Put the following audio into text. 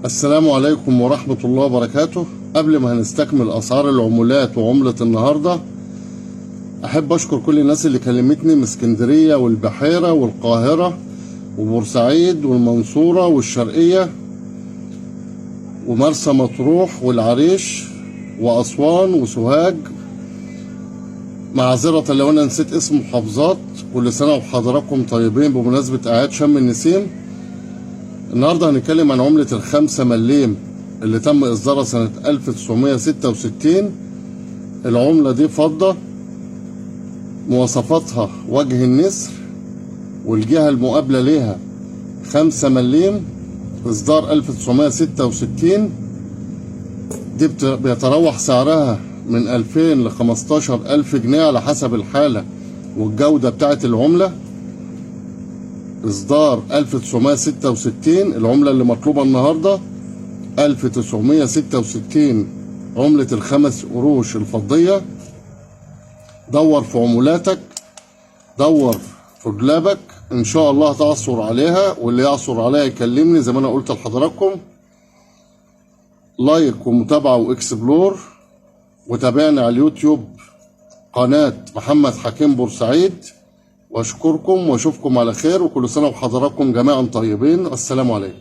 السلام عليكم ورحمة الله وبركاته. قبل ما هنستكمل أسعار العملات وعملة النهاردة، أحب أشكر كل الناس اللي كلمتني من اسكندرية والبحيرة والقاهرة وبورسعيد والمنصورة والشرقية ومرسى مطروح والعريش وأسوان وسوهاج. معذرة لو أنا نسيت اسم محافظات. كل سنة وحضراتكم طيبين بمناسبة أعياد شم النسيم. النهاردة هنتكلم عن عملة ال5 مليم اللي تم إصدارها سنة 1966. العملة دي فضة، مواصفاتها وجه النسر، والجهة المقابلة ليها 5 مليم، إصدار 1966. دي بيتراوح سعرها من 2000 ل 15000 جنيه على حسب الحالة والجودة بتاعت العملة. إصدار 1966. العملة اللي مطلوبة النهاردة 1966، عملة ال5 قروش الفضية. دور في عمولاتك، دور في دولابك، إن شاء الله تعثر عليها، واللي يعثر عليها يكلمني زي ما أنا قلت لحضراتكم. لايك ومتابعة وإكسبلور، وتابعنا على اليوتيوب قناة محمد حكيم بورسعيد. واشكركم واشوفكم على خير، وكل سنة وحضراتكم جميعا طيبين. السلام عليكم.